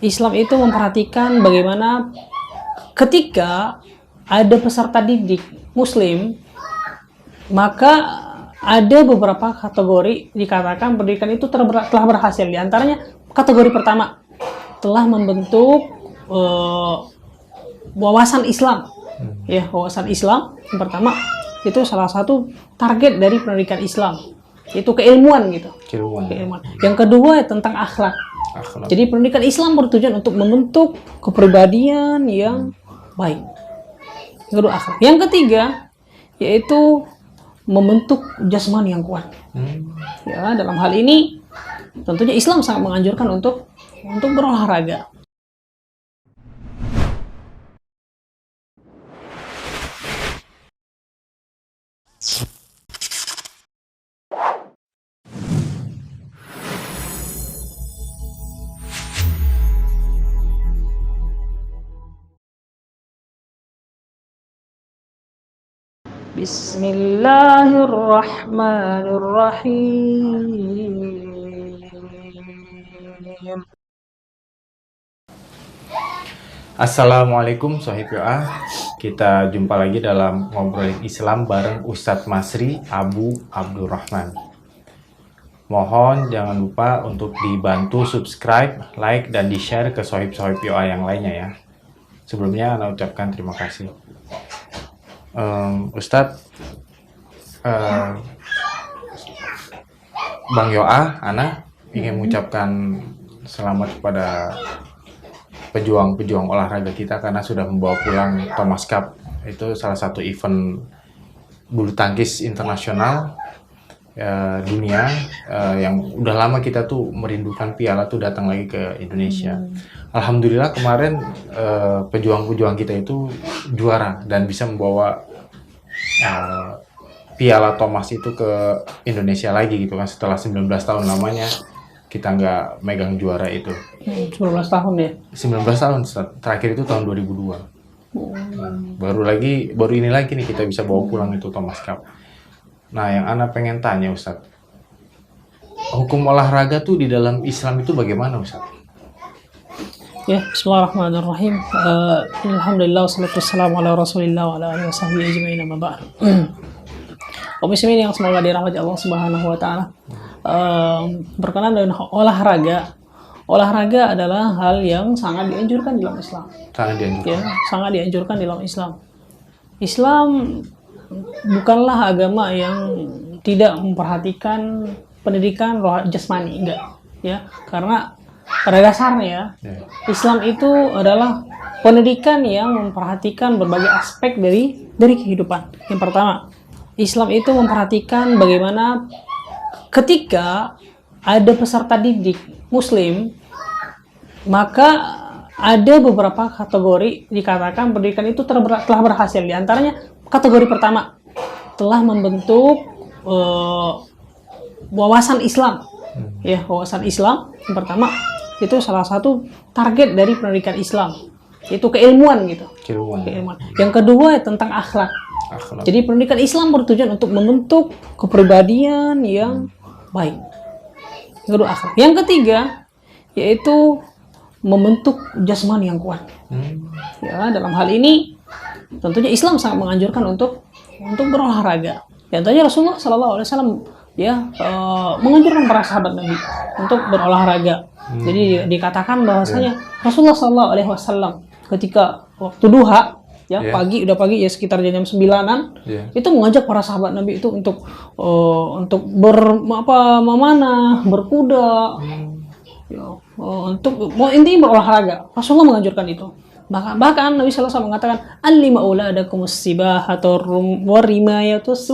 Islam itu memperhatikan bagaimana ketika ada peserta didik Muslim, maka ada beberapa kategori dikatakan pendidikan itu telah berhasil. Di antaranya kategori pertama, telah membentuk wawasan Islam. Ya, wawasan Islam yang pertama itu salah satu target dari pendidikan Islam. Itu keilmuan gitu. Keilmuan. Yang kedua tentang akhlak. Jadi pendidikan Islam bertujuan untuk membentuk kepribadian yang baik. Yang kedua akhlak. Yang ketiga yaitu membentuk jasmani yang kuat. Ya, dalam hal ini tentunya Islam sangat menganjurkan untuk berolahraga. Bismillahirrahmanirrahim. Assalamualaikum Sohib Yoa. Kita jumpa lagi dalam ngobrolin Islam bareng Ustadz Masri Abu Abdurrahman. Mohon jangan lupa untuk dibantu subscribe, like, dan di-share ke Sohib-Sohib Yoa yang lainnya ya. Sebelumnya Ana ucapkan terima kasih. Ustadz, Bang Yoa, Ana ingin mengucapkan selamat kepada pejuang-pejuang olahraga kita karena sudah membawa pulang Thomas Cup. Itu salah satu event bulu tangkis internasional dunia yang udah lama kita tuh merindukan piala tuh datang lagi ke Indonesia. Alhamdulillah kemarin pejuang-pejuang kita itu juara dan bisa membawa piala Thomas itu ke Indonesia lagi gitu kan, setelah 19 tahun lamanya kita nggak megang juara itu. 19 tahun ya? 19 tahun, terakhir itu tahun 2002. Baru ini lagi nih kita bisa bawa pulang itu Thomas Cup. Nah, yang Ana pengen tanya Ustadz, hukum olahraga tuh di dalam Islam itu bagaimana Ustadz? Ya, bismillahirrahmanirrahim. Alhamdulillah, wassalatu wassalamu ala rasulillah wa ala alihi wa sahbihi ajma'in, amma ba'd. Muslimin yang semoga dirahmati Allah Subhanahu wa taala. Berkenaan dengan olahraga. Olahraga adalah hal yang sangat dianjurkan dalam Islam. Sangat dianjurkan. Ya, sangat dianjurkan dalam Islam. Islam bukanlah agama yang tidak memperhatikan pendidikan roh jasmani, enggak. Ya, karena pada dasarnya Islam itu adalah pendidikan yang memperhatikan berbagai aspek dari kehidupan. Yang pertama, Islam itu memperhatikan bagaimana ketika ada peserta didik Muslim, maka ada beberapa kategori dikatakan pendidikan itu telah berhasil. Di antaranya kategori pertama, telah membentuk wawasan Islam. Ya, wawasan Islam yang pertama itu salah satu target dari pendidikan Islam. Itu keilmuan gitu. Keilmuan. Yang kedua tentang akhlak. Jadi pendidikan Islam bertujuan untuk membentuk kepribadian yang baik. Yang kedua akhlak. Yang ketiga yaitu membentuk jasmani yang kuat. Ya, dalam hal ini tentunya Islam sangat menganjurkan untuk berolahraga. Dan tentunya Rasulullah SAW ya menganjurkan para sahabat Nabi untuk berolahraga. Jadi dikatakan bahwasanya Rasulullah SAW ketika waktu duha ya, pagi ya sekitar jam 9-an itu mengajak para sahabat Nabi itu untuk memanah, berkuda, ya, untuk intinya berolahraga. Rasulullah menganjurkan itu. Bahkan Nabi SAW mengatakan allima auladakumus sibahata warimayatus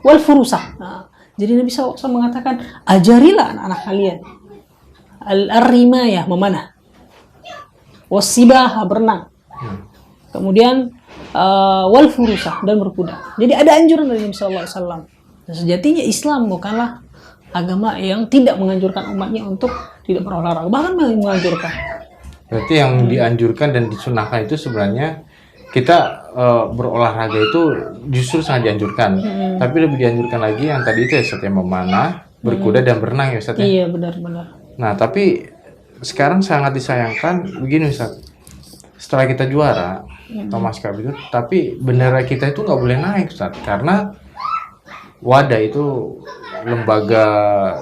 wal furusah. Nah, jadi Nabi SAW mengatakan ajarilah anak-anak kalian al-rimayah memanah, wasibah berenang, kemudian wal furusah dan berkuda. Jadi ada anjuran dari Nabi SAW. Dan sejatinya Islam bukanlah agama yang tidak menganjurkan umatnya untuk tidak berolahraga, bahkan menganjurkan. Berarti yang dianjurkan dan disunahkan itu sebenarnya kita berolahraga itu justru sangat dianjurkan. Tapi lebih dianjurkan lagi yang tadi itu ya, seperti memanah, berkuda dan berenang ya Ustaz ya? Iya, benar-benar. Nah, tapi sekarang sangat disayangkan begini Ustaz. Setelah kita juara Thomas Cup itu, tapi bendera kita itu nggak boleh naik Ustaz, karena WADA itu lembaga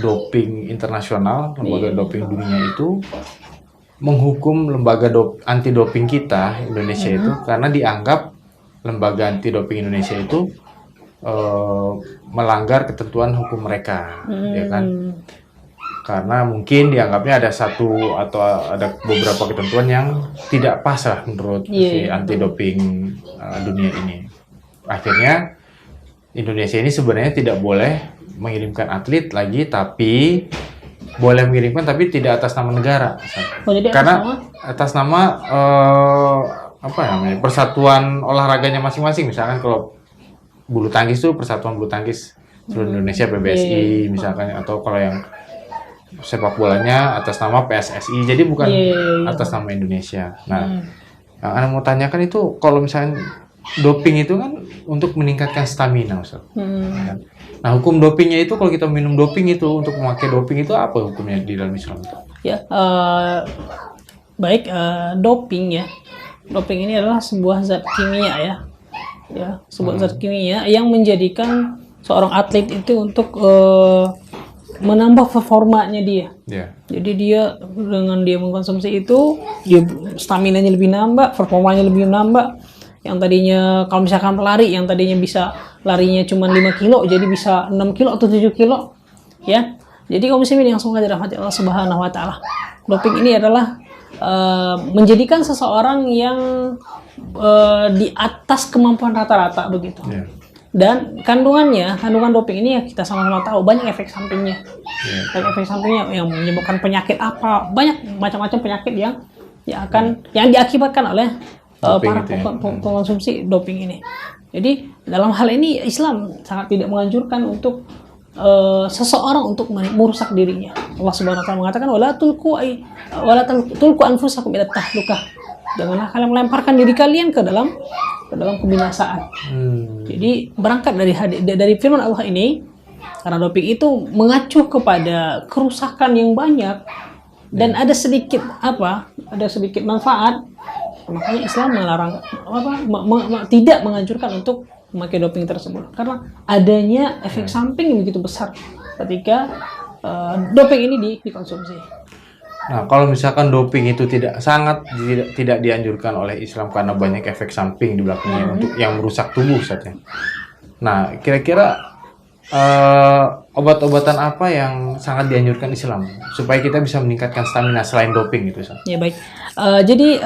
doping internasional, lembaga doping dunia itu menghukum lembaga anti doping kita Indonesia itu karena dianggap lembaga anti doping Indonesia itu melanggar ketentuan hukum mereka, ya kan? Karena mungkin dianggapnya ada satu atau ada beberapa ketentuan yang tidak pas lah menurut si anti doping dunia ini. Akhirnya Indonesia ini sebenarnya tidak boleh mengirimkan atlet lagi, tapi boleh mengirimkan tapi tidak atas nama negara. Jadi karena atas nama apa namanya, persatuan olahraganya masing-masing. Misalkan kalau bulu tangkis itu Persatuan Bulu Tangkis seluruh Indonesia PBSI misalkan, atau kalau yang sepak bolanya atas nama PSSI, jadi bukan atas nama Indonesia. Nah, yang Anda mau tanyakan itu kalau misalnya doping itu kan untuk meningkatkan stamina, Ustaz. Nah, hukum dopingnya itu kalau kita minum doping itu untuk memakai doping itu apa hukumnya di dalam Islam? Ya, baik, doping ya. Doping ini adalah sebuah zat kimia ya, sebuah zat kimia yang menjadikan seorang atlet itu untuk menambah performanya dia. Jadi dia dengan dia mengkonsumsi itu, dia stamina-nya lebih nambah, performanya lebih nambah. Yang tadinya kalau misalkan pelari yang tadinya bisa larinya cuma 5 kilo jadi bisa 6 kilo atau 7 kilo ya. Jadi kalau misalnya yang semoga dirahmati Allah Subhanahu wa taala, doping ini adalah menjadikan seseorang yang di atas kemampuan rata-rata begitu. Dan kandungan doping ini ya kita sama-sama tahu banyak efek sampingnya. Banyak efek sampingnya yang menyebabkan penyakit apa, banyak macam-macam penyakit yang diakibatkan oleh para pengkonsumsi doping ini. Jadi dalam hal ini Islam sangat tidak menganjurkan untuk seseorang untuk merusak dirinya. Allah Subhanahu wa taala mengatakan wala tulqu anfusakum ila tahlukah. Janganlah kalian melemparkan diri kalian ke dalam kebinasaan. Jadi berangkat dari firman Allah ini, karena doping itu mengacu kepada kerusakan yang banyak dan ada sedikit manfaat. Makanya Islam melarang tidak menganjurkan untuk memakai doping tersebut karena adanya efek samping yang begitu besar ketika doping ini dikonsumsi. Nah, kalau misalkan doping itu tidak dianjurkan oleh Islam karena banyak efek samping di belakangnya untuk yang merusak tubuh saja. Nah, kira-kira obat-obatan apa yang sangat dianjurkan Islam supaya kita bisa meningkatkan stamina selain doping itu, Ustaz? Ya baik. Jadi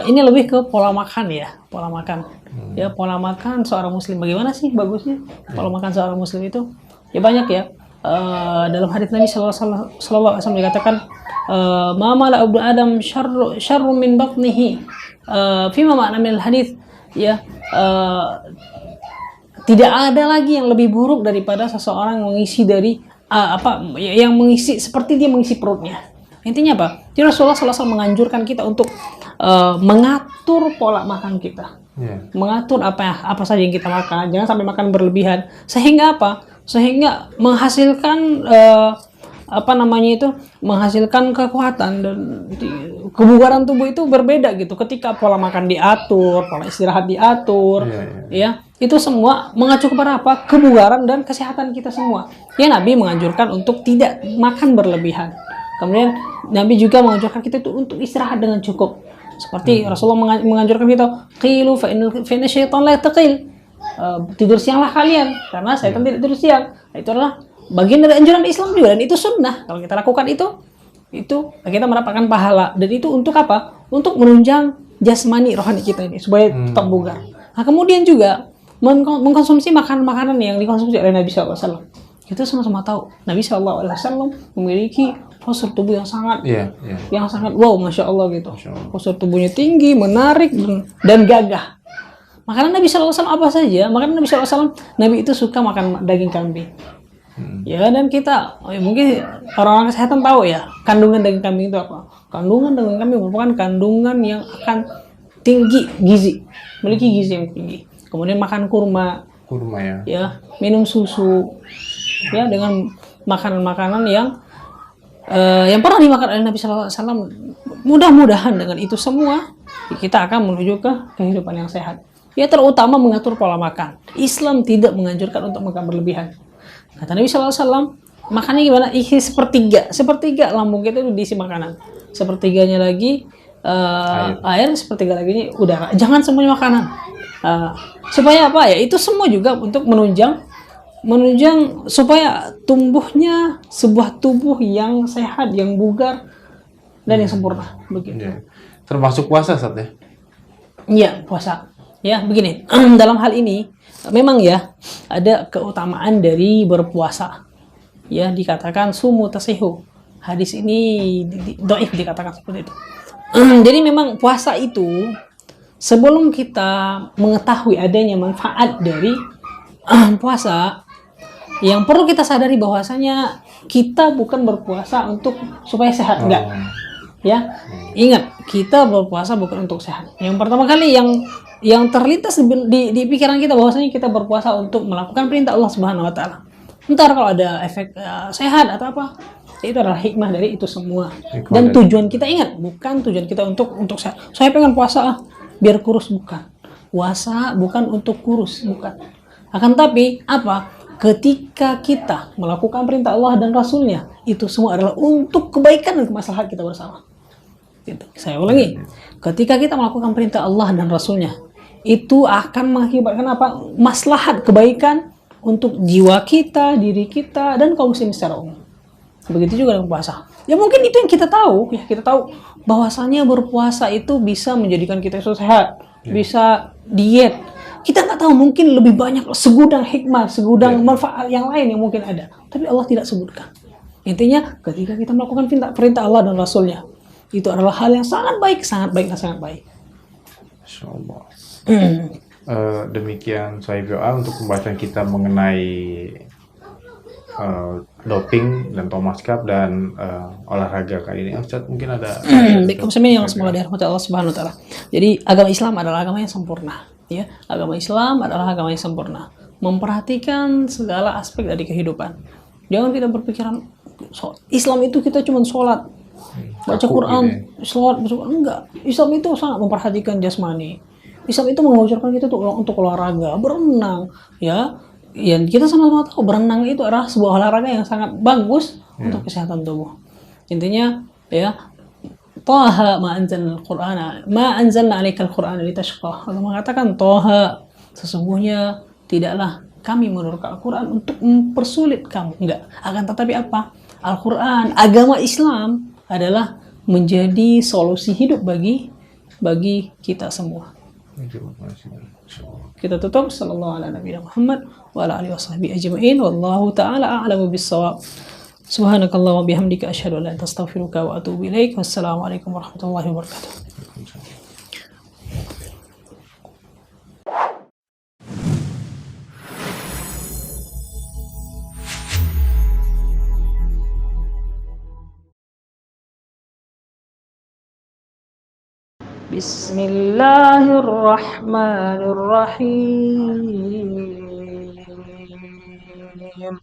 ini lebih ke pola makan ya, pola makan. Ya, pola makan seorang muslim bagaimana sih bagusnya? Pola makan seorang muslim itu ya banyak ya. Dalam hadis Nabi sallallahu alaihi wasallam dikatakan ma mala ibnu adam syarru min batnihi. Fima ma'na min hadis ya, tidak ada lagi yang lebih buruk daripada seseorang mengisi yang mengisi seperti dia mengisi perutnya. Intinya apa? Jadi Rasulullah SAW menganjurkan kita untuk mengatur pola makan kita, mengatur apa saja yang kita makan, jangan sampai makan berlebihan. Sehingga apa? Sehingga menghasilkan menghasilkan kekuatan dan kebugaran tubuh itu berbeda gitu. Ketika pola makan diatur, pola istirahat diatur, ya itu semua mengacu kepada apa? Kebugaran dan kesehatan kita semua. Ya Nabi menganjurkan untuk tidak makan berlebihan. Kemudian Nabi juga menganjurkan kita itu untuk istirahat dengan cukup. Seperti Rasulullah menganjurkan kita, qilu fa inna syaitan la yataqil. Tidur sianglah kalian karena syaitan tidak tidur siang. Itu adalah bagian dari anjuran Islam juga dan itu sunnah. Kalau kita lakukan itu kita mendapatkan pahala dan itu untuk apa? Untuk menunjang jasmani rohani kita ini supaya tetap bugar. Nah, kemudian juga mengkonsumsi makanan-makanan yang dikonsumsi oleh Nabi SAW. Kita sama-sama tahu Nabi SAW memiliki postur tubuh yang sangat wow, masya Allah gitu. Postur tubuhnya tinggi, menarik dan gagah. Makanan Nabi SAW apa saja? Makanan Nabi SAW, Nabi itu suka makan daging kambing. Ya, dan kita mungkin orang-orang kesehatan tahu ya kandungan daging kambing itu apa. Kandungan daging kambing merupakan kandungan yang akan tinggi gizi, memiliki gizi yang tinggi. Kemudian makan kurma ya, minum susu ya, dengan makanan-makanan yang yang pernah dimakan oleh Nabi Shallallahu Alaihi Wasallam. Mudah-mudahan dengan itu semua kita akan menuju ke kehidupan yang sehat. Ya, terutama mengatur pola makan. Islam tidak menganjurkan untuk makan berlebihan. Kata Nabi Shallallahu Alaihi Wasallam, makannya gimana? Isi sepertiga lambung kita itu diisi makanan. Sepertiganya lagi air, sepertiga lagi ini udara. Jangan semuanya makanan. Supaya apa ya? Itu semua juga untuk menunjang supaya tumbuhnya sebuah tubuh yang sehat, yang bugar dan yang sempurna. Begitu. Ya. Termasuk puasa, Ustaz ya? Iya, puasa. Ya, begini. Dalam hal ini memang ya ada keutamaan dari berpuasa. Ya, dikatakan sumu tasihu. Hadis ini dhaif dikatakan seperti itu. Jadi memang puasa itu sebelum kita mengetahui adanya manfaat dari puasa, yang perlu kita sadari bahwasanya kita bukan berpuasa supaya sehat, enggak. Ya, ingat, kita berpuasa bukan untuk sehat. Yang pertama kali yang terlintas di pikiran kita bahwasanya kita berpuasa untuk melakukan perintah Allah Subhanahu wa taala. Ntar kalau ada efek sehat atau apa, itu adalah hikmah dari itu semua. Dan tujuan kita, ingat, bukan tujuan kita untuk sehat. Saya pengen puasa biar kurus, bukan. Puasa bukan untuk kurus, bukan. Akan tapi apa? Ketika kita melakukan perintah Allah dan Rasulnya, itu semua adalah untuk kebaikan dan kemaslahan kita bersama. Gitu. Saya ulangi, ketika kita melakukan perintah Allah dan Rasulnya, itu akan mengakibatkan apa? Maslahat, kebaikan untuk jiwa kita, diri kita, dan kaum muslimin secara umum. Begitu juga dengan puasa. Ya mungkin itu yang kita tahu, ya kita tahu bahwasanya berpuasa itu bisa menjadikan kita sehat, bisa diet. Kita nggak tahu, mungkin lebih banyak segudang hikmah, segudang manfaat yang lain yang mungkin ada. Tapi Allah tidak sebutkan. Intinya ketika kita melakukan perintah Allah dan Rasulnya, itu adalah hal yang sangat baik dan sangat baik. Masya Allah. Demikian Sohib Yoa untuk pembahasan kita mengenai doping dan Thomas Cup dan olahraga kali ini. Ustaz, mungkin ada Baik, yang semoga dirahmati Allah Subhanahu wa taala. Jadi agama Islam adalah agama yang sempurna, ya. Agama Islam adalah agama yang sempurna, memperhatikan segala aspek dari kehidupan. Jangan kita berpikiran Islam itu kita cuma sholat, baca Quran, sholat, enggak. Islam itu sangat memperhatikan jasmani. Islam itu mengajarkan kita untuk olahraga, berenang, ya. Ya, kita sama-sama tahu berenang itu adalah sebuah olahraga yang sangat bagus untuk kesehatan tubuh. Intinya, ya, Taha ma anzalna 'alaikal Qur'ana litashqa. Allah mengatakan, Taha, sesungguhnya tidaklah kami menurunkan Al-Quran untuk mempersulit kamu. Enggak. Akan tetapi apa? Al-Quran, agama Islam adalah menjadi solusi hidup bagi kita semua. Kita tutup. Sallallahu ala nabiyina Muhammad wa ala alihi washabbihi ajma'in. Wallahu ta'ala a'lamu bis-shawab. Subhanakallah wa bihamdika asyhadu an la ilaha illa anta astaghfiruka wa atubu ilaik. Wassalamualaikum warahmatullahi wabarakatuh. Bismillahirrahmanirrahim.